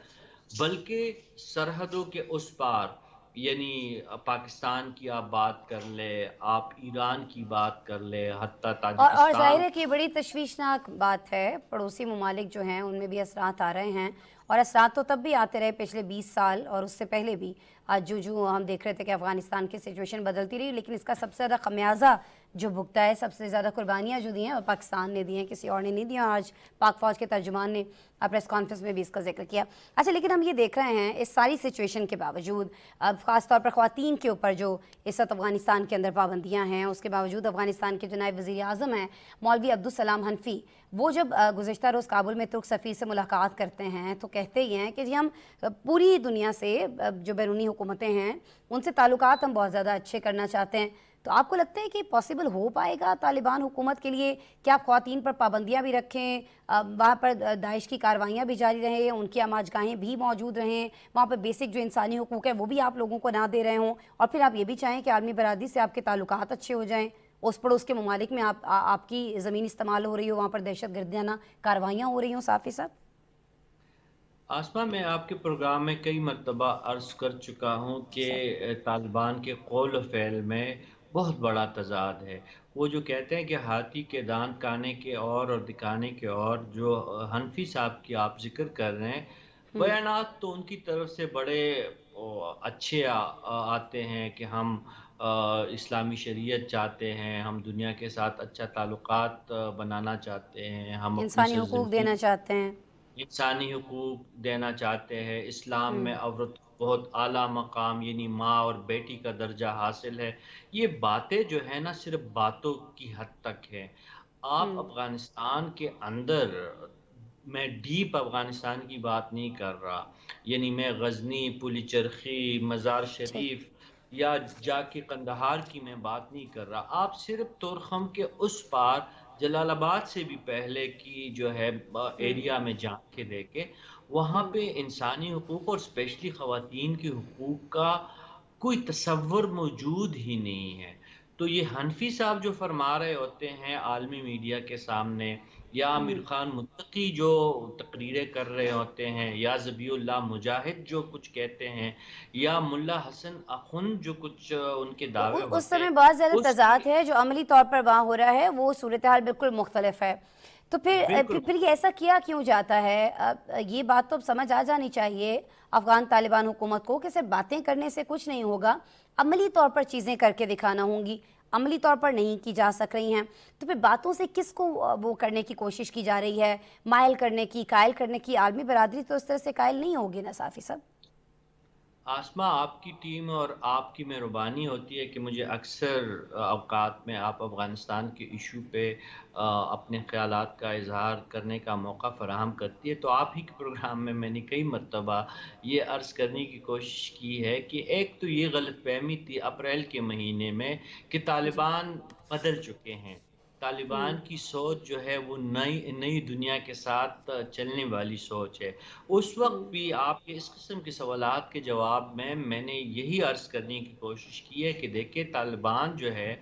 Speaker 5: बल्कि सरहदों के उस पार। یعنی پاکستان کی آپ بات کر لیں، آپ ایران کی بات کر لیں، حتیٰ
Speaker 1: اور
Speaker 5: تاجکستان.
Speaker 1: ظاہر ہے کہ یہ بڑی تشویشناک بات ہے، پڑوسی ممالک جو ہیں ان میں بھی اثرات آ رہے ہیں، اور اثرات تو تب بھی آتے رہے پچھلے 20 سال اور اس سے پہلے بھی. آج جو ہم دیکھ رہے تھے کہ افغانستان کی سچویشن بدلتی رہی، لیکن اس کا سب سے زیادہ خمیازہ جو بھگتا ہے، سب سے زیادہ قربانیاں جو دی ہیں وہ پاکستان نے دی ہیں، کسی اور نے نہیں دی. آج پاک فوج کے ترجمان نے پریس کانفرنس میں بھی اس کا ذکر کیا. اچھا، لیکن ہم یہ دیکھ رہے ہیں اس ساری سچویشن کے باوجود، اب خاص طور پر خواتین کے اوپر جو اس وقت افغانستان کے اندر پابندیاں ہیں، اس کے باوجود افغانستان کے جو نائب وزیر اعظم ہیں مولوی عبدالسلام حنفی، وہ جب گزشتہ روز کابل میں ترک سفیر سے ملاقات کرتے ہیں تو کہتے ہی ہیں کہ جی ہم پوری دنیا سے جو بیرونی حکومتیں ہیں ان سے تعلقات ہم بہت زیادہ اچھے کرنا چاہتے ہیں. تو آپ کو لگتا ہے کہ پاسبل ہو پائے گا طالبان حکومت کے لیے کہ آپ خواتین پر پابندیاں بھی رکھیں، وہاں پر داعش کی کاروائیاں بھی جاری رہیں، ان کی آماج گاہیں بھی موجود رہیں، وہاں پر بیسک جو انسانی حقوق ہیں وہ بھی آپ لوگوں کو نہ دے رہے ہوں، اور پھر آپ یہ بھی چاہیں کہ عالمی برادری سے آپ کے تعلقات اچھے ہو جائیں، اس پڑوس کے ممالک میں آپ کی زمین استعمال ہو رہی ہو، وہاں پر دہشت گردانہ کاروائیاں ہو رہی ہوں؟ صافی صاحب،
Speaker 5: آسما، میں آپ کے پروگرام میں کئی مرتبہ عرض کر چکا ہوں کہ طالبان کے قول و فعل میں بہت بڑا تضاد ہے. وہ جو کہتے ہیں کہ ہاتھی کے دانت کانے کے اور دکھانے کے اور، جو حنفی صاحب کی آپ ذکر کر رہے ہیں، بیانات تو ان کی طرف سے بڑے اچھے آتے ہیں کہ ہم اسلامی شریعت چاہتے ہیں، ہم دنیا کے ساتھ اچھا تعلقات بنانا چاہتے ہیں، ہم اپنی
Speaker 1: انسانی حقوق
Speaker 5: سرزمین
Speaker 1: دینا چاہتے ہیں.
Speaker 5: انسانی حقوق دینا چاہتے ہیں، اسلام میں عورت کو بہت اعلیٰ مقام یعنی ماں اور بیٹی کا درجہ حاصل ہے. یہ باتیں جو ہے نا صرف باتوں کی حد تک ہے. آپ افغانستان کے اندر، میں ڈیپ افغانستان کی بات نہیں کر رہا، یعنی میں غزنی، پلی چرخی، مزار
Speaker 1: ٹھیک.
Speaker 5: شریف یا جا کے قندہار کی میں بات نہیں کر رہا. آپ صرف تورخم کے اس پار، جلال آباد سے بھی پہلے کی جو ہے ایریا میں جا کے دیکھے، وہاں پہ انسانی حقوق اور اسپیشلی خواتین کے حقوق کا کوئی تصور موجود ہی نہیں ہے. تو یہ حنفی صاحب جو فرما رہے ہوتے ہیں عالمی میڈیا کے سامنے، یا امیر خان متقی جو تقریریں کر رہے ہوتے ہیں، یا ذبیح اللہ مجاہد جو کچھ کہتے ہیں، یا ملا حسن اخند جو کچھ ان کے دعوے
Speaker 1: اس
Speaker 5: ہوتے
Speaker 1: سمے
Speaker 5: ہیں،
Speaker 1: بہت زیادہ
Speaker 5: اس
Speaker 1: تضاد ہے، جو عملی طور پر وہاں ہو رہا ہے وہ صورتحال بالکل مختلف ہے. تو
Speaker 5: بالکل.
Speaker 1: پھر یہ ایسا کیا کیوں جاتا ہے؟ یہ بات تو اب سمجھ آ جانی چاہیے افغان طالبان حکومت کو کہ صرف باتیں کرنے سے کچھ نہیں ہوگا، عملی طور پر چیزیں کر کے دکھانا ہوں گی، عملی طور پر نہیں کی جا سک رہی ہیں. تو پھر باتوں سے کس کو وہ کرنے کی کوشش کی جا رہی ہے، مائل کرنے کی، قائل کرنے کی؟ عالمی برادری تو اس طرح سے قائل نہیں ہوگی نا صافی صاحب.
Speaker 5: آسما، آپ کی ٹیم اور آپ کی مہربانی ہوتی ہے کہ مجھے اکثر اوقات میں آپ افغانستان کے ایشو پہ اپنے خیالات کا اظہار کرنے کا موقع فراہم کرتی ہے. تو آپ ہی کے پروگرام میں نے کئی مرتبہ یہ عرض کرنے کی کوشش کی ہے کہ ایک تو یہ غلط فہمی تھی اپریل کے مہینے میں کہ طالبان بدل چکے ہیں. طالبان کی سوچ جو ہے وہ نئی دنیا کے ساتھ چلنے والی سوچ ہے. اس وقت بھی آپ کے اس قسم کے سوالات کے جواب میں نے یہی عرض کرنے کی کوشش کی ہے کہ دیکھیں، طالبان جو ہے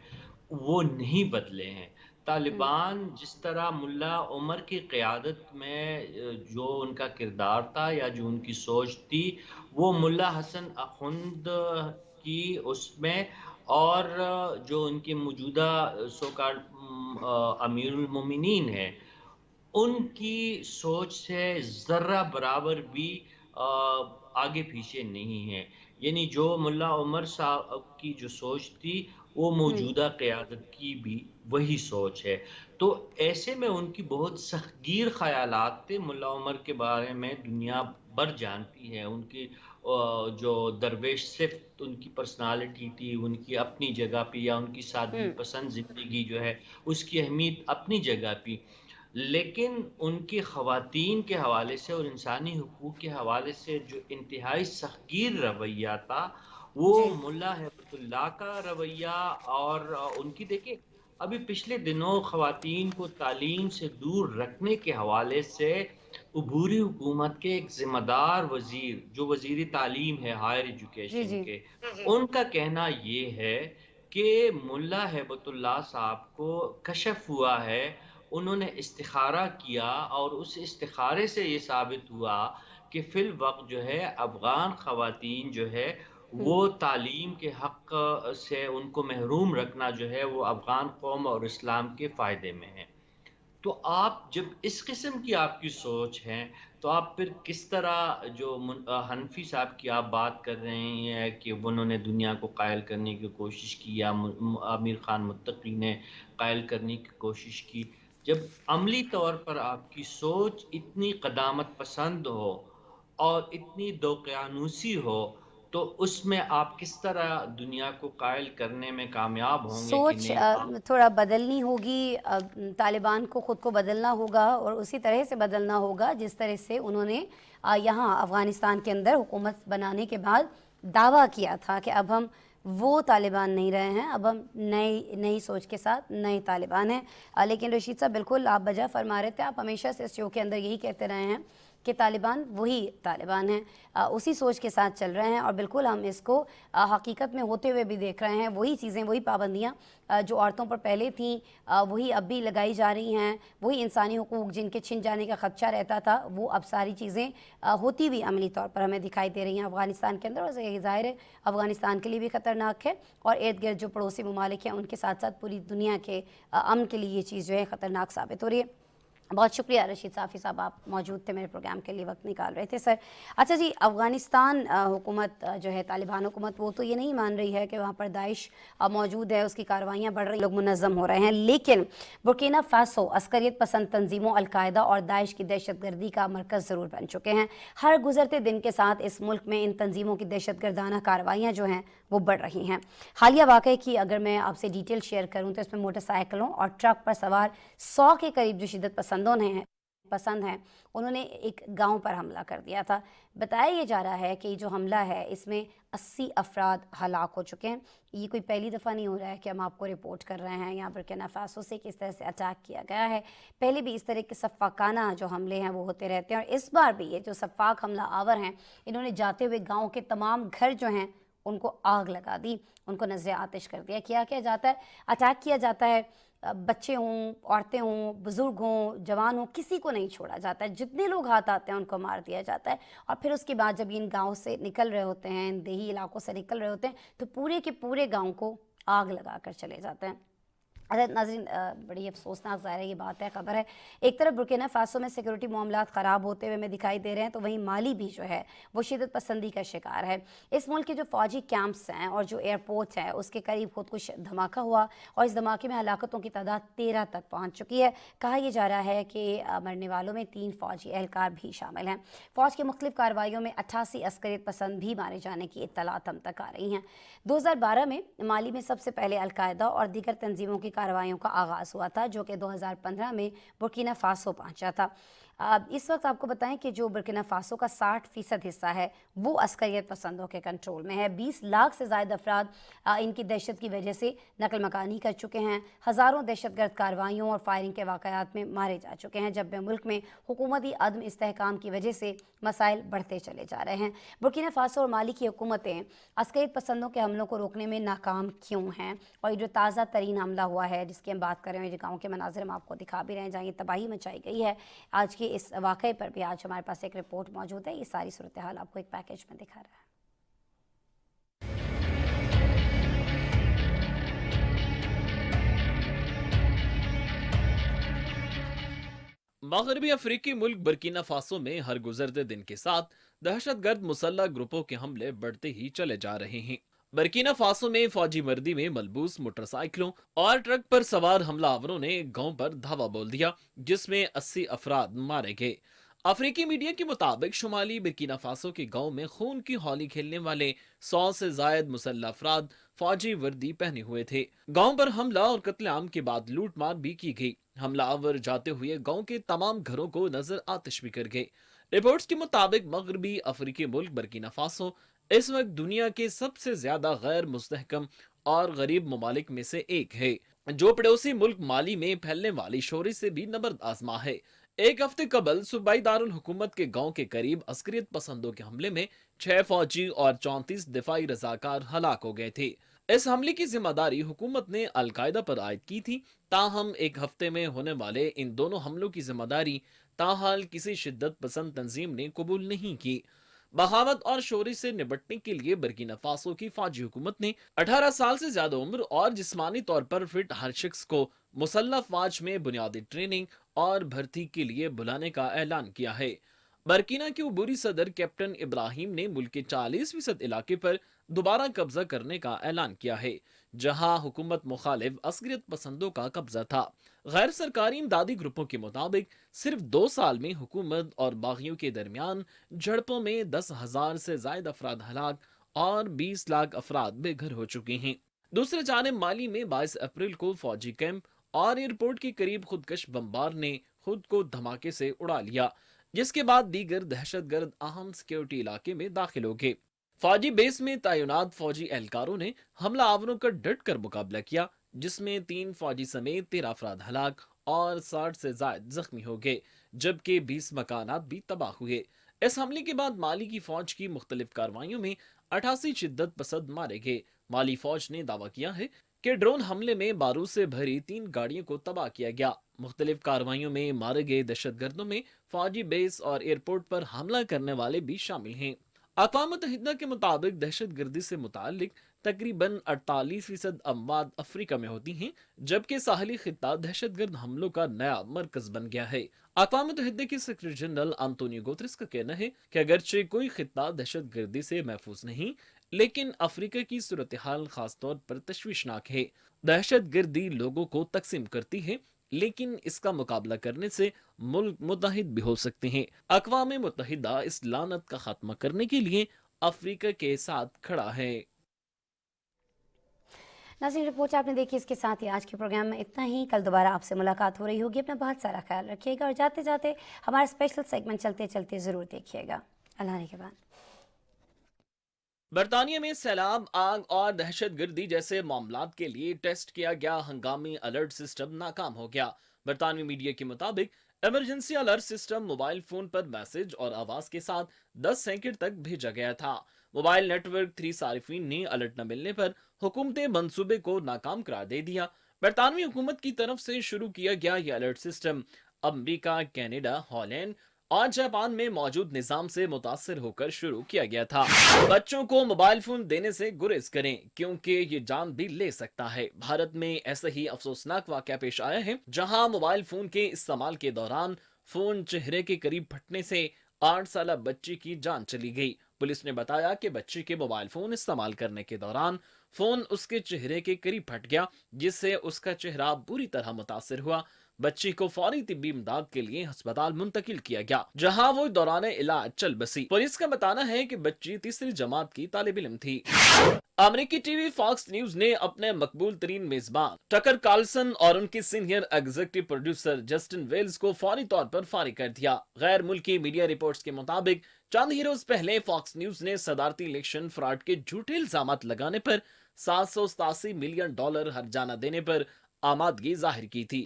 Speaker 5: وہ نہیں بدلے ہیں. طالبان جس طرح ملا عمر کی قیادت میں جو ان کا کردار تھا یا جو ان کی سوچ تھی، وہ ملا حسن اخند کی اس میں، اور جو ان کے موجودہ سوکار امیر المومنین ہے، ان کی سوچ سے ذرہ برابر بھی آگے پیچھے نہیں ہے. یعنی جو ملا عمر صاحب کی جو سوچ تھی، وہ موجودہ قیادت کی بھی وہی سوچ ہے. تو ایسے میں ان کی بہت سختگیر خیالات تھے. ملا عمر کے بارے میں دنیا بھر جانتی ہے، ان کی جو درویش صفت ان کی پرسنالٹی تھی، ان کی اپنی جگہ پہ، یا ان کی سادگی پسند زندگی جو ہے اس کی اہمیت اپنی جگہ پہ. لیکن ان کی خواتین کے حوالے سے اور انسانی حقوق کے حوالے سے جو انتہائی سختگیر رویہ تھا، وہ
Speaker 1: جی.
Speaker 5: ملا ہیبت اللہ کا رویہ. اور ان کی دیکھیں، ابھی پچھلے دنوں خواتین کو تعلیم سے دور رکھنے کے حوالے سے عبوری حکومت کے ایک ذمہ دار وزیر، جو وزیر تعلیم ہے ہائر
Speaker 1: جی
Speaker 5: ایجوکیشن
Speaker 1: جی.
Speaker 5: کے، ان کا کہنا یہ ہے کہ ملا ہیبت اللہ صاحب کو کشف ہوا ہے، انہوں نے استخارہ کیا، اور اس استخارے سے یہ ثابت ہوا کہ فی الوقت جو ہے افغان خواتین جو ہے وہ تعلیم کے حق سے ان کو محروم رکھنا جو ہے وہ افغان قوم اور اسلام کے فائدے میں ہے۔ تو آپ جب اس قسم کی آپ کی سوچ ہے تو آپ پھر کس طرح جو حنفی صاحب کی آپ بات کر رہے ہیں کہ انہوں نے دنیا کو قائل کرنے کی کوشش کی یا امیر خان متقی نے قائل کرنے کی کوشش کی، جب عملی طور پر آپ کی سوچ اتنی قدامت پسند ہو اور اتنی دوقیانوسی ہو تو اس میں آپ کس طرح دنیا کو قائل کرنے میں کامیاب ہوں گے کہ
Speaker 1: سوچ
Speaker 5: نہیں آپ
Speaker 1: تھوڑا بدلنی ہوگی، طالبان کو خود کو بدلنا ہوگا اور اسی طرح سے بدلنا ہوگا جس طرح سے انہوں نے یہاں افغانستان کے اندر حکومت بنانے کے بعد دعویٰ کیا تھا کہ اب ہم وہ طالبان نہیں رہے ہیں، اب ہم نئی سوچ کے ساتھ نئے طالبان ہیں۔ لیکن رشید صاحب بالکل آپ بجا فرما رہے تھے، آپ ہمیشہ سے اس شو کے اندر یہی کہتے رہے ہیں کہ طالبان وہی طالبان ہیں، اسی سوچ کے ساتھ چل رہے ہیں اور بالکل ہم اس کو حقیقت میں ہوتے ہوئے بھی دیکھ رہے ہیں۔ وہی چیزیں، وہی پابندیاں جو عورتوں پر پہلے تھیں وہی اب بھی لگائی جا رہی ہیں، وہی انسانی حقوق جن کے چھن جانے کا خدشہ رہتا تھا وہ اب ساری چیزیں ہوتی ہوئی عملی طور پر ہمیں دکھائی دے رہی ہیں افغانستان کے اندر، اور یہ ظاہر ہے افغانستان کے لیے بھی خطرناک ہے اور ارد گرد جو پڑوسی ممالک ہیں ان کے ساتھ ساتھ پوری دنیا کے امن کے لیے یہ چیز جو ہے خطرناک ثابت ہو رہی ہے۔ بہت شکریہ رشید صافی صاحب، آپ موجود تھے میرے پروگرام کے لیے، وقت نکال رہے تھے سر۔ اچھا جی، افغانستان حکومت جو ہے طالبان حکومت وہ تو یہ نہیں مان رہی ہے کہ وہاں پر داعش موجود ہے، اس کی کارروائیاں بڑھ رہی ہیں، لوگ منظم ہو رہے ہیں، لیکن برکینا فاسو عسکریت پسند تنظیموں، القاعدہ اور داعش کی دہشت گردی کا مرکز ضرور بن چکے ہیں۔ ہر گزرتے دن کے ساتھ اس ملک میں ان تنظیموں کی دہشت گردانہ کارروائیاں جو ہیں وہ بڑھ رہی ہیں۔ حالیہ واقعے کی اگر میں آپ سے ڈیٹیل شیئر کروں تو اس میں موٹر سائیکلوں اور ٹرک پر سوار 100 کے قریب جو شدت پسند ہیں انہوں نے ایک گاؤں پر حملہ کر دیا تھا۔ بتایا یہ جا رہا ہے کہ یہ جو حملہ ہے اس میں 80 افراد ہلاک ہو چکے ہیں۔ یہ کوئی پہلی دفعہ نہیں ہو رہا ہے کہ ہم آپ کو رپورٹ کر رہے ہیں یہاں برکینا فاسو سے کس طرح سے اٹیک کیا گیا ہے، پہلے بھی اس طرح کے سفاکانہ جو حملے ہیں وہ ہوتے رہتے ہیں، اور اس بار بھی یہ جو سفاک حملہ آور ہیں انہوں نے جاتے ہوئے گاؤں کے تمام گھر جو ہیں ان کو آگ لگا دی، ان کو نذر آتش کر دیا۔ کیا جاتا ہے، اٹیک کیا جاتا ہے، بچے ہوں، عورتیں ہوں، بزرگ ہوں، جوان ہوں، کسی کو نہیں چھوڑا جاتا ہے، جتنے لوگ ہاتھ آتے ہیں ان کو مار دیا جاتا ہے، اور پھر اس کے بعد جب ان گاؤں سے نکل رہے ہوتے ہیں، ان دیہی علاقوں سے نکل رہے ہوتے ہیں تو پورے کے پورے گاؤں کو آگ لگا کر چلے جاتے ہیں۔ ناظرین، بڑی افسوسناک ظاہر ہے یہ بات ہے، خبر ہے، ایک طرف برکینا فاسو میں سیکورٹی معاملات خراب ہوتے ہوئے ہمیں دکھائی دے رہے ہیں تو وہیں مالی بھی جو ہے وہ شدت پسندی کا شکار ہے۔ اس ملک کے جو فوجی کیمپس ہیں اور جو ایئرپورٹ ہے اس کے قریب خودکش دھماکہ ہوا اور اس دھماکے میں ہلاکتوں کی تعداد 13 تک پہنچ چکی ہے۔ کہا یہ جا رہا ہے کہ مرنے والوں میں 3 فوجی اہلکار بھی شامل ہیں۔ فوج کی مختلف کارروائیوں میں 88 عسکریت پسند بھی مارے جانے کی اطلاعات ہم تک آ رہی ہیں۔ 2012 میں مالی میں سب سے پہلے القاعدہ اور دیگر تنظیموں کی کارروائیوں کا آغاز ہوا تھا جو کہ 2015 میں برکینا فاسو پہنچا تھا۔ اس وقت آپ کو بتائیں کہ جو برکینا فاسو کا 60% حصہ ہے وہ عسکریت پسندوں کے کنٹرول میں ہے۔ 20 لاکھ سے زائد افراد ان کی دہشت کی وجہ سے نقل مکانی کر چکے ہیں، ہزاروں دہشت گرد کارروائیوں اور فائرنگ کے واقعات میں مارے جا چکے ہیں، جب ملک میں حکومتی عدم استحکام کی وجہ سے مسائل بڑھتے چلے جا رہے ہیں۔ برکینا فاسو اور مالی کی حکومتیں عسکریت پسندوں کے حملوں کو روکنے میں ناکام کیوں ہیں؟ اور یہ جو تازہ ترین حملہ ہوا ہے جس کی ہم بات کر رہے ہیں، جو گاؤں کے مناظر ہم آپ کو دکھا بھی رہے ہیں جہاں یہ تباہی مچائی گئی ہے، آج کے اس واقعے پر بھی آج ہمارے پاس ایک رپورٹ موجود ہے۔ یہ ساری صورتحال آپ کو ایک پیکیج میں دکھا رہا ہے۔
Speaker 3: مغربی افریقی ملک برکینا فاسو میں ہر گزرتے دن کے ساتھ دہشت گرد مسلح گروپوں کے حملے بڑھتے ہی چلے جا رہے ہیں۔ برکینا فاسو میں فوجی وردی میں ملبوس موٹر سائیکلوں اور ٹرک پر سوار حملہ آوروں نے ایک گاؤں پر دھاوا بول دیا جس میں 80 افراد مارے گئے۔ افریقی میڈیا کے مطابق شمالی برکینا فاسو کے گاؤں میں خون کی ہولی کھیلنے والے 100 سے زائد مسلح افراد فوجی وردی پہنے ہوئے تھے۔ گاؤں پر حملہ اور قتل عام کے بعد لوٹ مار بھی کی گئی۔ حملہ آور جاتے ہوئے گاؤں کے تمام گھروں کو نظر آتش بھی کر گئے۔ رپورٹس کے مطابق مغربی افریقی ملک برکینا فاسو اس وقت دنیا کے سب سے زیادہ غیر مستحکم اور غریب ممالک میں سے ایک ہے، جو پڑوسی ملک مالی میں پھیلنے والی شوری سے بھی نبرد آزما ہے۔ ایک ہفتے قبل صوبائی دارالحکومت کے گاؤں کے قریب عسکریت پسندوں کے حملے میں 6 فوجی اور 34 دفاعی رضاکار ہلاک ہو گئے تھے۔ اس حملے کی ذمہ داری حکومت نے القاعدہ پر عائد کی تھی، تاہم ایک ہفتے میں ہونے والے ان دونوں حملوں کی ذمہ داری تاحال کسی شدت پسند تنظیم نے قبول نہیں کی۔ बगावत और शोरी से निपटने के लिए बर्किना फासो की फौजी हुकूमत ने 18 साल से ज्यादा उम्र और जिस्मानी तौर पर फिट हर शख्स को मुसल्लह फौज में बुनियादी ट्रेनिंग और भर्ती के लिए बुलाने का ऐलान किया है। बर्किना के उबूरी सदर कैप्टन इब्राहिम ने मुल्क के 40% इलाके पर दोबारा कब्जा करने का ऐलान किया है, जहां हुकूमत मुखालिफ असगरियत पसंदों का कब्जा था। गैर सरकारी इमदादी ग्रुपों के मुताबिक सिर्फ 2 साल में हुकूमत और बागियों के दरमियान झड़पों में 10,000 से ज्यादा अफराद हलाक और 20 लाख अफराद बेघर हो चुके हैं। दूसरे जानिब माली में 22 अप्रैल को फौजी कैंप और एयरपोर्ट के करीब खुदकश बमबार ने खुद को धमाके से उड़ा लिया, जिसके बाद दीगर दहशतगर्द अहम सिक्योरिटी इलाके में दाखिल हो गए। फौजी बेस में तैनात फौजी एहलकारों ने हमला आवरों का डट कर मुकाबला किया, जिसमें 3 फौजी समेत 13 अफराद हलाक और 60 से ज्यादा जख्मी हो गए, जबकि 20 मकानात भी तबाह हुए। इस हमले के बाद माली की फौज की मुख्तलिफ कार्रवाइयों में 88 शिद्दत पसंद मारे गए। माली फौज ने दावा किया है कि ड्रोन हमले में बारूद से भरी 3 गाड़ियों को तबाह किया गया। मुख्तलिफ कार्रवाइयों में मारे गए दहशतगर्दों में फौजी बेस और एयरपोर्ट पर हमला करने वाले भी शामिल हैं। अक़वाम मुत्तहिदा के मुताबिक दहशतगर्दी से मुतालिक तकरीबन 48% अमवात अफ्रीका में होती हैं, जबकि साहली खित्ता दहशतगर्द हमलों का नया मरकज बन गया है। अक़वाम मुत्तहिदा के सेक्रेटरी जनरल अंतोनियो गुतरेस का कहना है कि अगरचे कोई खित्ता दहशतगर्दी से महफूज नहीं, लेकिन अफ्रीका की सूरत हाल खास तौर पर तशवीशनाक है। दहशतगर्दी लोगों को तकसीम करती है, लेकिन इसका मुकाबला करने से मुल्क मुत्तहिद भी हो सकते हैं। अक़वाम मुत्तहिदा इस लानत का खात्मा करने के लिए अफ्रीका के साथ खड़ा है।
Speaker 1: नाज़रीन, रिपोर्ट आपने देखी। इसके साथ ही आज के प्रोग्राम में इतना ही। कल दोबारा आपसे मुलाकात हो रही होगी। अपना बहुत सारा ख्याल रखिएगा और जाते जाते हमारा स्पेशल सेगमेंट चलते चलते ज़रूर देखिएगा। अल्लाह के बाद।
Speaker 3: बरतानिया में सैलाब, आग और दहशतगर्दी जैसे मामलात के लिए टेस्ट किया गया हंगामी अलर्ट सिस्टम नाकाम हो गया। बरतानवी मीडिया के मुताबिक emergency alert system mobile phone पर मैसेज और आवाज के साथ 10 सेकंड तक भेजा गया था। मोबाइल नेटवर्क 3 सारिफीन ने अलर्ट न मिलने पर हुकूमत मंसूबे को नाकाम करार दे दिया। बरतानवी हुकूमत की तरफ से शुरू किया गया यह अलर्ट सिस्टम अमरीका, कनाडा, हॉलैंड और जापान में मौजूद निजाम से मुतासिर होकर शुरू किया गया था। बच्चों को मोबाइल फोन देने से गुरेज करें, क्योंकि ये जान भी ले सकता है। भारत में ऐसा ही अफसोसनाक वाकया पेश आया है, जहां मोबाइल फोन के इस्तेमाल के दौरान फोन चेहरे के करीब फटने से 8 साल बच्ची की जान चली गई। पुलिस ने बताया कि बच्ची के मोबाइल फोन इस्तेमाल करने के दौरान फोन उसके चेहरे के करीब फट गया, जिससे उसका चेहरा बुरी तरह मुतासिर हुआ। बच्ची को फौरी तिब्बी इमदाद के लिए अस्पताल मुंतकिल किया गया, जहां वो दौरान इलाज चल बसी। पुलिस का बताना है कि बच्ची 3री जमात की तालिब इल्म थी। अमेरिकी टीवी फॉक्स न्यूज ने अपने मकबूल तरीन मेजबान टकर कार्लसन और उनके senior executive producer Justin Wells को फौरी तौर पर फारिग कर दिया। गैर मुल्की मीडिया रिपोर्ट्स के मुताबिक चंद ही रोज पहले फॉक्स न्यूज ने सदारती इलेक्शन फ्रॉड के झूठे इल्जामात लगाने पर $787 मिलियन हर्जाना देने पर आमादगी जाहिर की थी।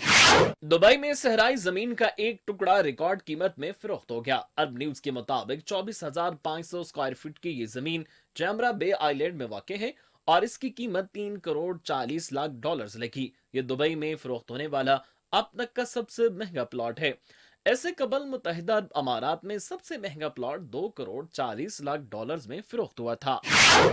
Speaker 3: दुबई में सहराई जमीन का एक टुकड़ा रिकॉर्ड कीमत में फरोख्त हो गया। अरब न्यूज के मुताबिक 24,500 स्क्वायर फीट की ये जमीन जैमरा बे आइलैंड में वाक़ है और इसकी कीमत $3 करोड़ 40 लाख लगी। ये दुबई में फरोख्त होने वाला अब तक का सबसे महंगा प्लॉट है। ऐसे कबल मुत्तहिदा अरब अमारात में सबसे महंगा प्लॉट $2 करोड़ 40 लाख में फरोख्त हुआ था।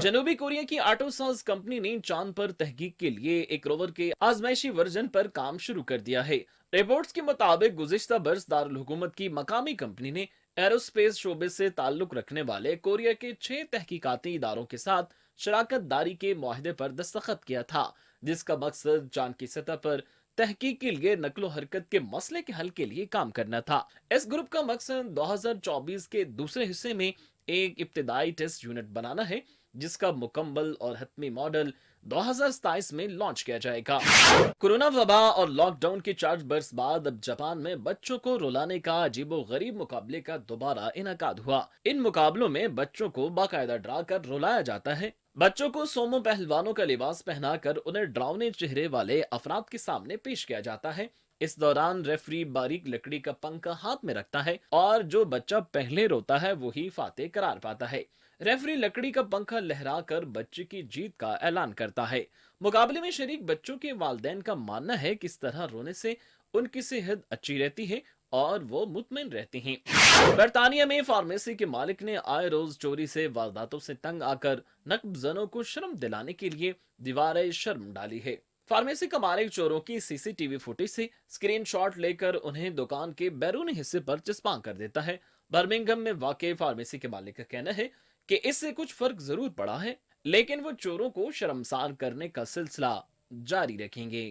Speaker 3: जनूबी कोरिया की आटोसाज कंपनी ने चांद पर तहकीक के लिए एक रोवर के आजमाइशी वर्जन पर काम शुरू कर दिया है। रिपोर्ट्स के मुताबिक गुज़िश्ता बरस दारुल हुकूमत की मकामी कंपनी ने एरोस्पेस शोबे से ताल्लुक रखने वाले कोरिया के 6 तहकीकाती इदारों के साथ शराकत दारी के मुआहदे पर दस्तखत किया था, जिसका मकसद चांद की सतह पर तहकीक के लिए नकलो हरकत के मसले के हल के लिए काम करना था। इस ग्रुप का मकसद 2024 के दूसरे हिस्से में एक इब्तिदाई टेस्ट यूनिट बनाना है, जिसका मुकम्मल और हतमी मॉडल 2027 में लॉन्च किया जाएगा। कोरोना वबा और लॉकडाउन के 4 बरस बाद अब जापान में बच्चों को रुलाने का अजीबो गरीब मुकाबले का दोबारा इनकाद हुआ। इन मुकाबलों में बच्चों को बाकायदा डरा कर रुलाया जाता है। बच्चों को सोमो पहलवानों का लिबास पहनाकर उन्हें डरावने चेहरे वाले अफराद के सामने पेश किया जाता है। इस दौरान रेफरी बारीक लकड़ी का पंखा हाथ में रखता है और जो बच्चा पहले रोता है वही फातेह करार पाता है। रेफरी लकड़ी का पंखा लहराकर बच्चे की जीत का ऐलान करता है। मुकाबले में शरीक बच्चों के वालिदैन का मानना है कि इस तरह रोने से उनकी सेहत अच्छी रहती है और वो मुतमईन रहती हैं। बरतानिया में फार्मेसी के मालिक ने आए रोज चोरी से वारदातों से तंग आकर नकबजनों को शर्म दिलाने के लिए दीवार शर्म डाली है। फार्मेसी का मालिक चोरों की सीसीटीवी फुटेज से स्क्रीनशॉट लेकर उन्हें दुकान के बैरूनी हिस्से पर चिस्पां कर देता है। बर्मिंघम में वाक़ फार्मेसी के मालिक का कहना है कि इससे कुछ फर्क जरूर पड़ा है, लेकिन वो चोरों को शर्मसार करने का सिलसिला जारी रखेंगे।